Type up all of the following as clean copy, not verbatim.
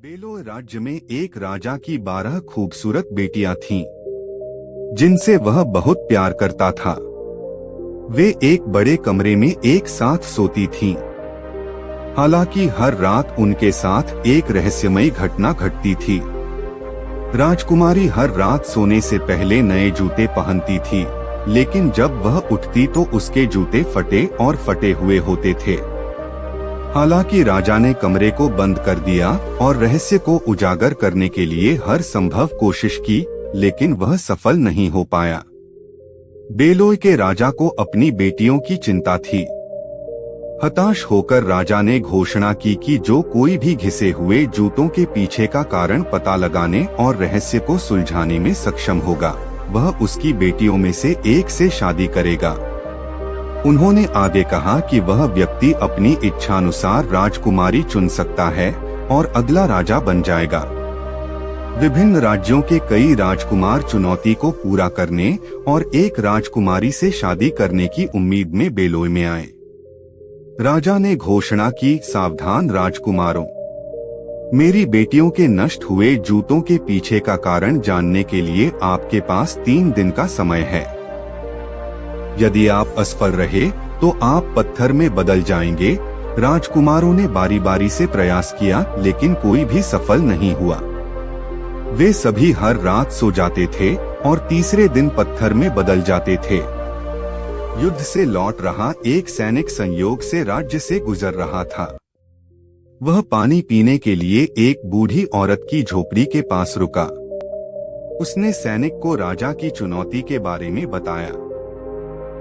बेलोय राज्य में एक राजा की 12 खूबसूरत बेटियां थीं, जिनसे वह बहुत प्यार करता था। वे एक बड़े कमरे में एक साथ सोती थीं। हालांकि हर रात उनके साथ एक रहस्यमयी घटना घटती थी। राजकुमारी हर रात सोने से पहले नए जूते पहनती थी, लेकिन जब वह उठती तो उसके जूते फटे और फटे हुए होते थे। हालांकि राजा ने कमरे को बंद कर दिया और रहस्य को उजागर करने के लिए हर संभव कोशिश की, लेकिन वह सफल नहीं हो पाया। बेलोय के राजा को अपनी बेटियों की चिंता थी। हताश होकर राजा ने घोषणा की कि जो कोई भी घिसे हुए जूतों के पीछे का कारण पता लगाने और रहस्य को सुलझाने में सक्षम होगा, वह उसकी बेटियों में से एक से शादी करेगा। उन्होंने आगे कहा कि वह व्यक्ति अपनी इच्छानुसार राजकुमारी चुन सकता है और अगला राजा बन जाएगा। विभिन्न राज्यों के कई राजकुमार चुनौती को पूरा करने और एक राजकुमारी से शादी करने की उम्मीद में बेलोय में आए। राजा ने घोषणा की, सावधान राजकुमारों, मेरी बेटियों के नष्ट हुए जूतों के पीछे का कारण जानने के लिए आपके पास 3 दिन का समय है। यदि आप असफल रहे तो आप पत्थर में बदल जाएंगे। राजकुमारों ने बारी बारी से प्रयास किया, लेकिन कोई भी सफल नहीं हुआ। वे सभी हर रात सो जाते थे और तीसरे दिन पत्थर में बदल जाते थे। युद्ध से लौट रहा एक सैनिक संयोग से राज्य से गुजर रहा था। वह पानी पीने के लिए एक बूढ़ी औरत की झोपड़ी के पास रुका। उसने सैनिक को राजा की चुनौती के बारे में बताया।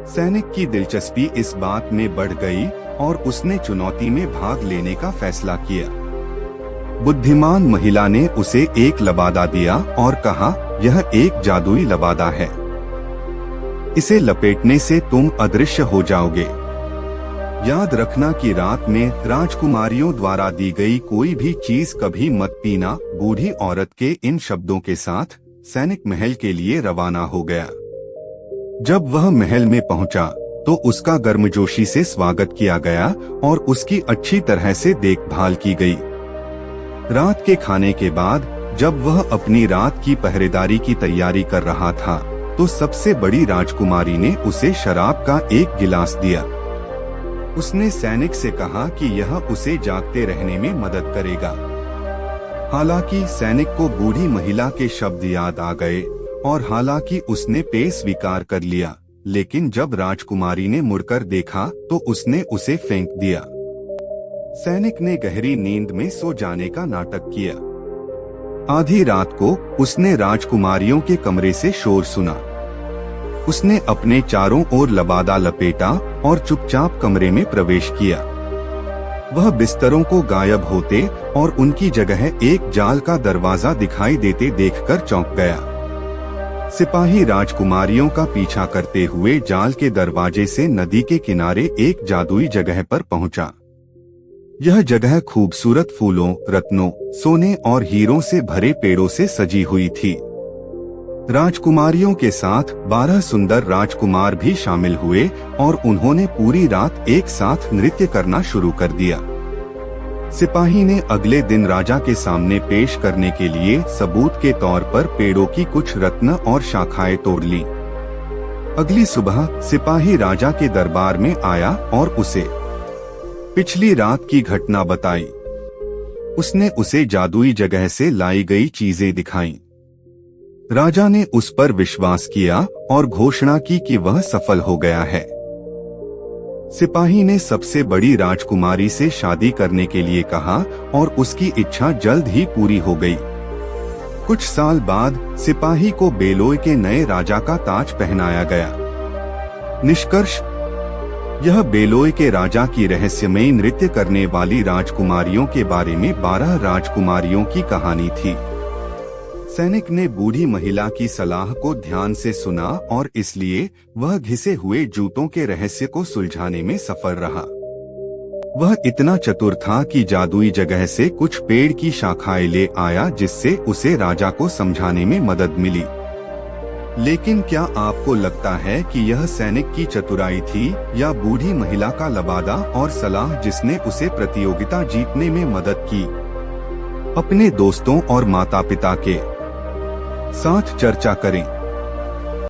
सैनिक की दिलचस्पी इस बात में बढ़ गई और उसने चुनौती में भाग लेने का फैसला किया। बुद्धिमान महिला ने उसे एक लबादा दिया और कहा, यह एक जादुई लबादा है। इसे लपेटने से तुम अदृश्य हो जाओगे। याद रखना कि रात में राजकुमारियों द्वारा दी गई कोई भी चीज कभी मत पीना। बूढ़ी औरत के इन शब्दों के साथ सैनिक महल के लिए रवाना हो गया। जब वह महल में पहुंचा तो उसका गर्मजोशी से स्वागत किया गया और उसकी अच्छी तरह से देखभाल की गई। रात के खाने के बाद जब वह अपनी रात की पहरेदारी की तैयारी कर रहा था तो सबसे बड़ी राजकुमारी ने उसे शराब का एक गिलास दिया। उसने सैनिक से कहा कि यह उसे जागते रहने में मदद करेगा। हालांकि सैनिक को बूढ़ी महिला के शब्द याद आ गए और हालांकि उसने पेय स्वीकार कर लिया, लेकिन जब राजकुमारी ने मुड़कर देखा तो उसने उसे फेंक दिया। सैनिक ने गहरी नींद में सो जाने का नाटक किया। आधी रात को उसने राजकुमारियों के कमरे से शोर सुना। उसने अपने चारों ओर लबादा लपेटा और चुपचाप कमरे में प्रवेश किया। वह बिस्तरों को गायब होते और उनकी जगह एक जाल का दरवाजा दिखाई देते देखकर चौंक गया। सिपाही राजकुमारियों का पीछा करते हुए जाल के दरवाजे से नदी के किनारे एक जादुई जगह पर पहुंचा। यह जगह खूबसूरत फूलों, रत्नों, सोने और हीरों से भरे पेड़ों से सजी हुई थी। राजकुमारियों के साथ 12 सुंदर राजकुमार भी शामिल हुए और उन्होंने पूरी रात एक साथ नृत्य करना शुरू कर दिया। सिपाही ने अगले दिन राजा के सामने पेश करने के लिए सबूत के तौर पर पेड़ों की कुछ रत्न और शाखाएं तोड़ ली। अगली सुबह सिपाही राजा के दरबार में आया और उसे पिछली रात की घटना बताई। उसने उसे जादुई जगह से लाई गई चीजें दिखाईं। राजा ने उस पर विश्वास किया और घोषणा की कि वह सफल हो गया है। सिपाही ने सबसे बड़ी राजकुमारी से शादी करने के लिए कहा और उसकी इच्छा जल्द ही पूरी हो गई। कुछ साल बाद सिपाही को बेलोय के नए राजा का ताज पहनाया गया। निष्कर्ष, यह बेलोय के राजा की रहस्यमयी नृत्य करने वाली राजकुमारियों के बारे में 12 राजकुमारियों की कहानी थी। सैनिक ने बूढ़ी महिला की सलाह को ध्यान से सुना और इसलिए वह घिसे हुए जूतों के रहस्य को सुलझाने में सफल रहा। वह इतना चतुर था कि जादुई जगह से कुछ पेड़ की शाखाएं ले आया, जिससे उसे राजा को समझाने में मदद मिली। लेकिन क्या आपको लगता है कि यह सैनिक की चतुराई थी या बूढ़ी महिला का लबादा और सलाह जिसने उसे प्रतियोगिता जीतने में मदद की? अपने दोस्तों और माता पिता के साथ चर्चा करें।